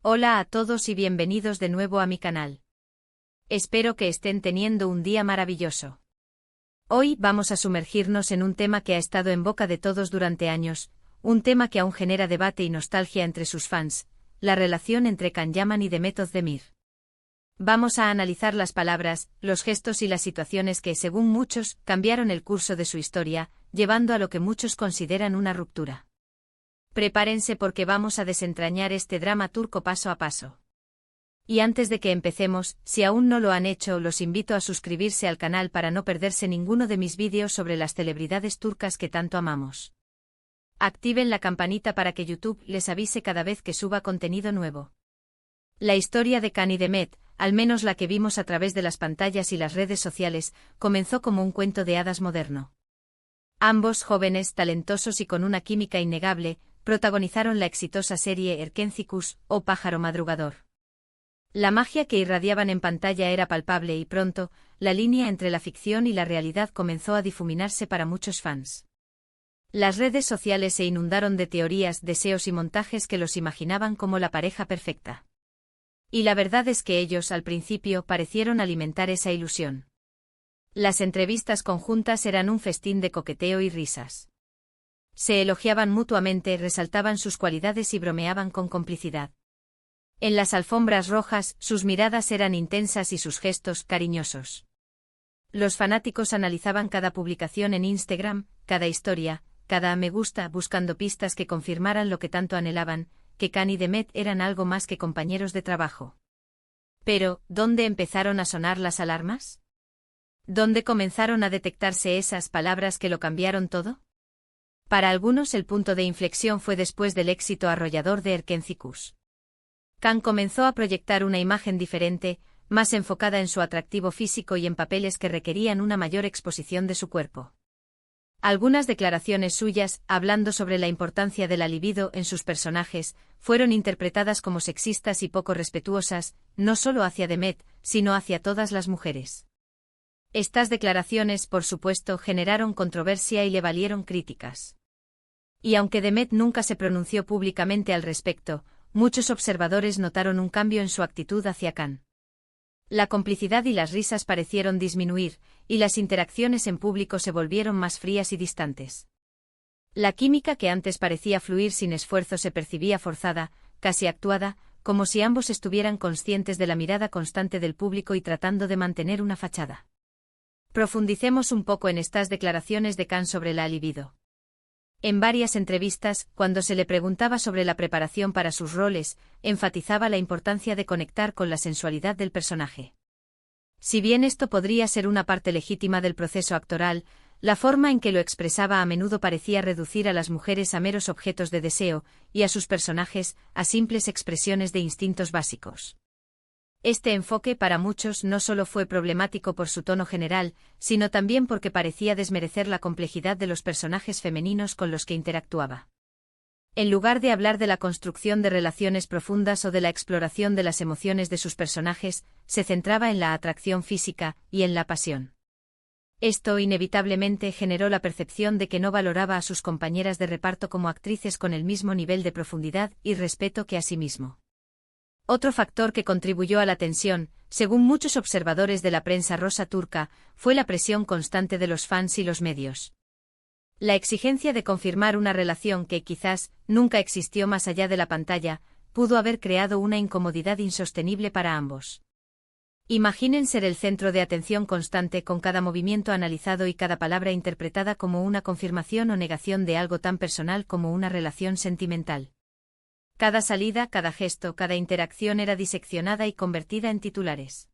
Hola a todos y bienvenidos de nuevo a mi canal. Espero que estén teniendo un día maravilloso. Hoy vamos a sumergirnos en un tema que ha estado en boca de todos durante años, un tema que aún genera debate y nostalgia entre sus fans, la relación entre Can Yaman y Demet Özdemir. Vamos a analizar las palabras, los gestos y las situaciones que, según muchos, cambiaron el curso de su historia, llevando a lo que muchos consideran una ruptura. Prepárense porque vamos a desentrañar este drama turco paso a paso. Y antes de que empecemos, si aún no lo han hecho, los invito a suscribirse al canal para no perderse ninguno de mis vídeos sobre las celebridades turcas que tanto amamos. Activen la campanita para que YouTube les avise cada vez que suba contenido nuevo. La historia de Can y Demet, al menos la que vimos a través de las pantallas y las redes sociales, comenzó como un cuento de hadas moderno. Ambos jóvenes, talentosos y con una química innegable, protagonizaron la exitosa serie Erkencikus, o Pájaro Madrugador. La magia que irradiaban en pantalla era palpable y pronto, la línea entre la ficción y la realidad comenzó a difuminarse para muchos fans. Las redes sociales se inundaron de teorías, deseos y montajes que los imaginaban como la pareja perfecta. Y la verdad es que ellos, al principio, parecieron alimentar esa ilusión. Las entrevistas conjuntas eran un festín de coqueteo y risas. Se elogiaban mutuamente, resaltaban sus cualidades y bromeaban con complicidad. En las alfombras rojas, sus miradas eran intensas y sus gestos cariñosos. Los fanáticos analizaban cada publicación en Instagram, cada historia, cada me gusta, buscando pistas que confirmaran lo que tanto anhelaban, que Can y Demet eran algo más que compañeros de trabajo. Pero, ¿dónde empezaron a sonar las alarmas? ¿Dónde comenzaron a detectarse esas palabras que lo cambiaron todo? Para algunos el punto de inflexión fue después del éxito arrollador de Erkencikus. Can comenzó a proyectar una imagen diferente, más enfocada en su atractivo físico y en papeles que requerían una mayor exposición de su cuerpo. Algunas declaraciones suyas, hablando sobre la importancia de la libido en sus personajes, fueron interpretadas como sexistas y poco respetuosas, no solo hacia Demet, sino hacia todas las mujeres. Estas declaraciones, por supuesto, generaron controversia y le valieron críticas. Y aunque Demet nunca se pronunció públicamente al respecto, muchos observadores notaron un cambio en su actitud hacia Can. La complicidad y las risas parecieron disminuir, y las interacciones en público se volvieron más frías y distantes. La química que antes parecía fluir sin esfuerzo se percibía forzada, casi actuada, como si ambos estuvieran conscientes de la mirada constante del público y tratando de mantener una fachada. Profundicemos un poco en estas declaraciones de Can sobre la libido. En varias entrevistas, cuando se le preguntaba sobre la preparación para sus roles, enfatizaba la importancia de conectar con la sensualidad del personaje. Si bien esto podría ser una parte legítima del proceso actoral, la forma en que lo expresaba a menudo parecía reducir a las mujeres a meros objetos de deseo, y a sus personajes a simples expresiones de instintos básicos. Este enfoque para muchos no solo fue problemático por su tono general, sino también porque parecía desmerecer la complejidad de los personajes femeninos con los que interactuaba. En lugar de hablar de la construcción de relaciones profundas o de la exploración de las emociones de sus personajes, se centraba en la atracción física y en la pasión. Esto inevitablemente generó la percepción de que no valoraba a sus compañeras de reparto como actrices con el mismo nivel de profundidad y respeto que a sí mismo. Otro factor que contribuyó a la tensión, según muchos observadores de la prensa rosa turca, fue la presión constante de los fans y los medios. La exigencia de confirmar una relación que quizás nunca existió más allá de la pantalla, pudo haber creado una incomodidad insostenible para ambos. Imaginen ser el centro de atención constante con cada movimiento analizado y cada palabra interpretada como una confirmación o negación de algo tan personal como una relación sentimental. Cada salida, cada gesto, cada interacción era diseccionada y convertida en titulares.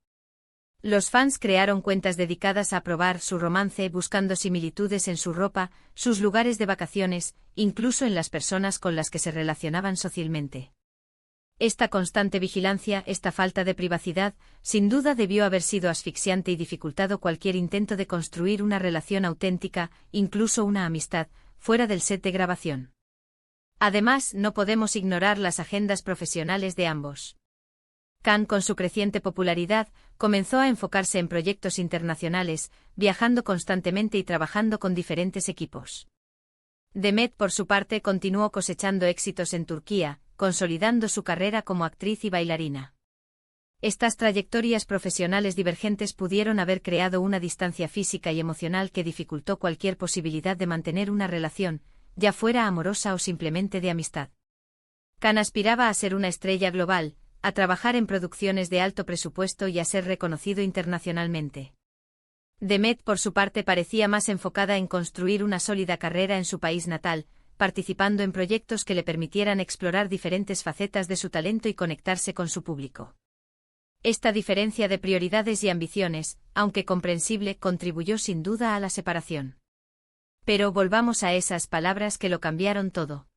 Los fans crearon cuentas dedicadas a probar su romance buscando similitudes en su ropa, sus lugares de vacaciones, incluso en las personas con las que se relacionaban socialmente. Esta constante vigilancia, esta falta de privacidad, sin duda debió haber sido asfixiante y dificultado cualquier intento de construir una relación auténtica, incluso una amistad, fuera del set de grabación. Además, no podemos ignorar las agendas profesionales de ambos. Can, con su creciente popularidad, comenzó a enfocarse en proyectos internacionales, viajando constantemente y trabajando con diferentes equipos. Demet, por su parte, continuó cosechando éxitos en Turquía, consolidando su carrera como actriz y bailarina. Estas trayectorias profesionales divergentes pudieron haber creado una distancia física y emocional que dificultó cualquier posibilidad de mantener una relación, ya fuera amorosa o simplemente de amistad. Khan aspiraba a ser una estrella global, a trabajar en producciones de alto presupuesto y a ser reconocido internacionalmente. Demet, por su parte, parecía más enfocada en construir una sólida carrera en su país natal, participando en proyectos que le permitieran explorar diferentes facetas de su talento y conectarse con su público. Esta diferencia de prioridades y ambiciones, aunque comprensible, contribuyó sin duda a la separación. Pero volvamos a esas palabras que lo cambiaron todo.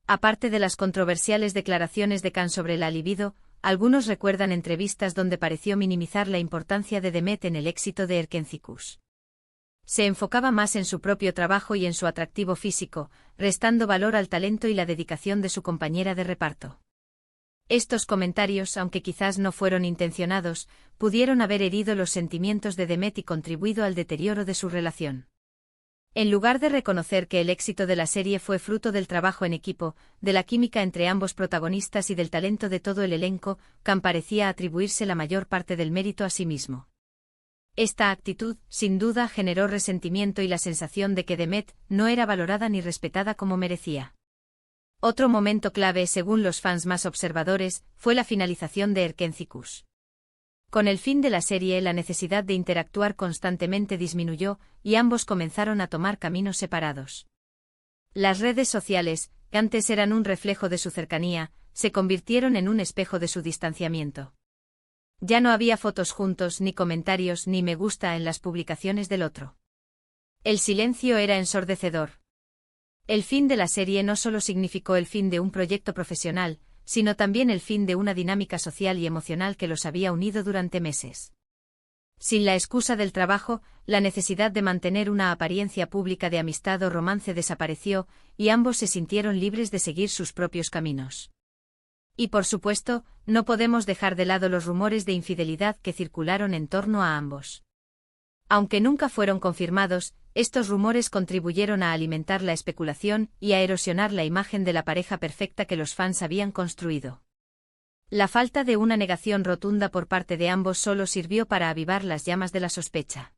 Aparte de las controversiales declaraciones de Khan sobre la libido, algunos recuerdan entrevistas donde pareció minimizar la importancia de Demet en el éxito de Erkencikus. Se enfocaba más en su propio trabajo y en su atractivo físico, restando valor al talento y la dedicación de su compañera de reparto. Estos comentarios, aunque quizás no fueron intencionados, pudieron haber herido los sentimientos de Demet y contribuido al deterioro de su relación. En lugar de reconocer que el éxito de la serie fue fruto del trabajo en equipo, de la química entre ambos protagonistas y del talento de todo el elenco, Khan parecía atribuirse la mayor parte del mérito a sí mismo. Esta actitud, sin duda, generó resentimiento y la sensación de que Demet no era valorada ni respetada como merecía. Otro momento clave, según los fans más observadores, fue la finalización de Erkencikus. Con el fin de la serie, la necesidad de interactuar constantemente disminuyó, y ambos comenzaron a tomar caminos separados. Las redes sociales, que antes eran un reflejo de su cercanía, se convirtieron en un espejo de su distanciamiento. Ya no había fotos juntos, ni comentarios, ni me gusta en las publicaciones del otro. El silencio era ensordecedor. El fin de la serie no solo significó el fin de un proyecto profesional, sino también el fin de una dinámica social y emocional que los había unido durante meses. Sin la excusa del trabajo, la necesidad de mantener una apariencia pública de amistad o romance desapareció, y ambos se sintieron libres de seguir sus propios caminos. Y por supuesto, no podemos dejar de lado los rumores de infidelidad que circularon en torno a ambos. Aunque nunca fueron confirmados, estos rumores contribuyeron a alimentar la especulación y a erosionar la imagen de la pareja perfecta que los fans habían construido. La falta de una negación rotunda por parte de ambos solo sirvió para avivar las llamas de la sospecha.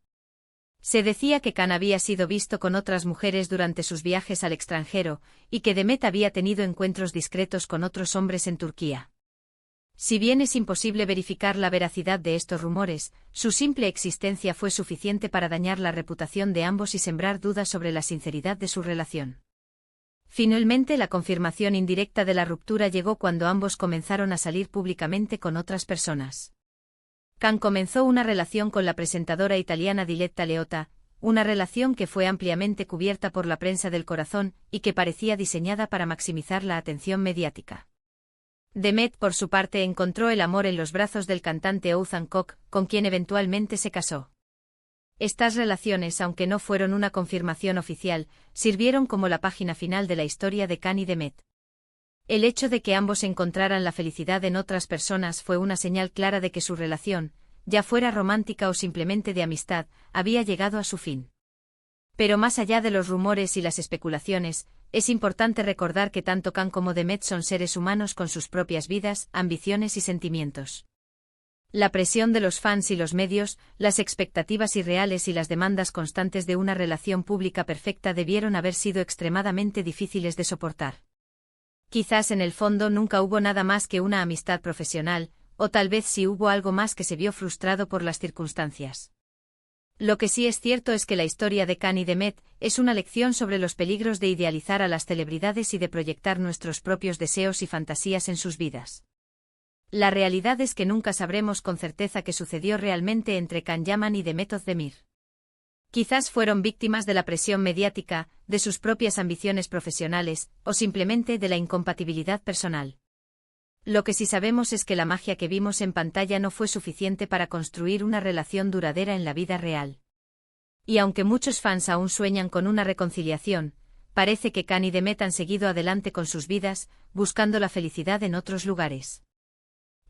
Se decía que Khan había sido visto con otras mujeres durante sus viajes al extranjero, y que Demet había tenido encuentros discretos con otros hombres en Turquía. Si bien es imposible verificar la veracidad de estos rumores, su simple existencia fue suficiente para dañar la reputación de ambos y sembrar dudas sobre la sinceridad de su relación. Finalmente, la confirmación indirecta de la ruptura llegó cuando ambos comenzaron a salir públicamente con otras personas. Khan comenzó una relación con la presentadora italiana Diletta Leotta, una relación que fue ampliamente cubierta por la prensa del corazón y que parecía diseñada para maximizar la atención mediática. Demet, por su parte, encontró el amor en los brazos del cantante Oğuzhan Koç, con quien eventualmente se casó. Estas relaciones, aunque no fueron una confirmación oficial, sirvieron como la página final de la historia de Khan y Demet. El hecho de que ambos encontraran la felicidad en otras personas fue una señal clara de que su relación, ya fuera romántica o simplemente de amistad, había llegado a su fin. Pero más allá de los rumores y las especulaciones, es importante recordar que tanto Khan como Demet son seres humanos con sus propias vidas, ambiciones y sentimientos. La presión de los fans y los medios, las expectativas irreales y las demandas constantes de una relación pública perfecta debieron haber sido extremadamente difíciles de soportar. Quizás en el fondo nunca hubo nada más que una amistad profesional, o tal vez sí hubo algo más que se vio frustrado por las circunstancias. Lo que sí es cierto es que la historia de Khan y Demet es una lección sobre los peligros de idealizar a las celebridades y de proyectar nuestros propios deseos y fantasías en sus vidas. La realidad es que nunca sabremos con certeza qué sucedió realmente entre Can Yaman y Demet Özdemir. Quizás fueron víctimas de la presión mediática, de sus propias ambiciones profesionales, o simplemente de la incompatibilidad personal. Lo que sí sabemos es que la magia que vimos en pantalla no fue suficiente para construir una relación duradera en la vida real. Y aunque muchos fans aún sueñan con una reconciliación, parece que Khan y Demet han seguido adelante con sus vidas, buscando la felicidad en otros lugares.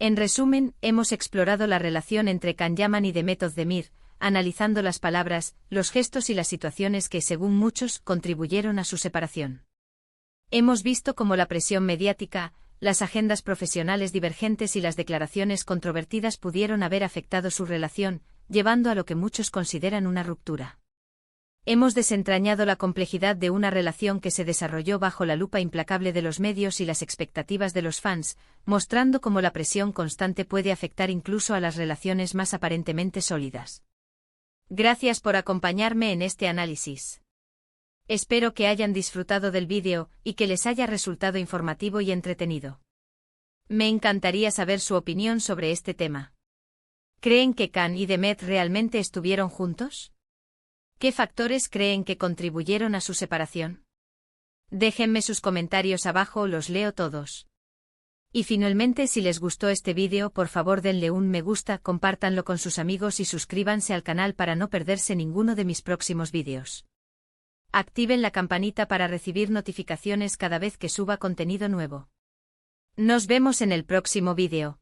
En resumen, hemos explorado la relación entre Can Yaman y Demet Özdemir, analizando las palabras, los gestos y las situaciones que, según muchos, contribuyeron a su separación. Hemos visto cómo la presión mediática, las agendas profesionales divergentes y las declaraciones controvertidas pudieron haber afectado su relación, llevando a lo que muchos consideran una ruptura. Hemos desentrañado la complejidad de una relación que se desarrolló bajo la lupa implacable de los medios y las expectativas de los fans, mostrando cómo la presión constante puede afectar incluso a las relaciones más aparentemente sólidas. Gracias por acompañarme en este análisis. Espero que hayan disfrutado del vídeo y que les haya resultado informativo y entretenido. Me encantaría saber su opinión sobre este tema. ¿Creen que Khan y Demet realmente estuvieron juntos? ¿Qué factores creen que contribuyeron a su separación? Déjenme sus comentarios abajo, los leo todos. Y finalmente, si les gustó este vídeo, por favor denle un me gusta, compártanlo con sus amigos y suscríbanse al canal para no perderse ninguno de mis próximos vídeos. Activen la campanita para recibir notificaciones cada vez que suba contenido nuevo. Nos vemos en el próximo vídeo.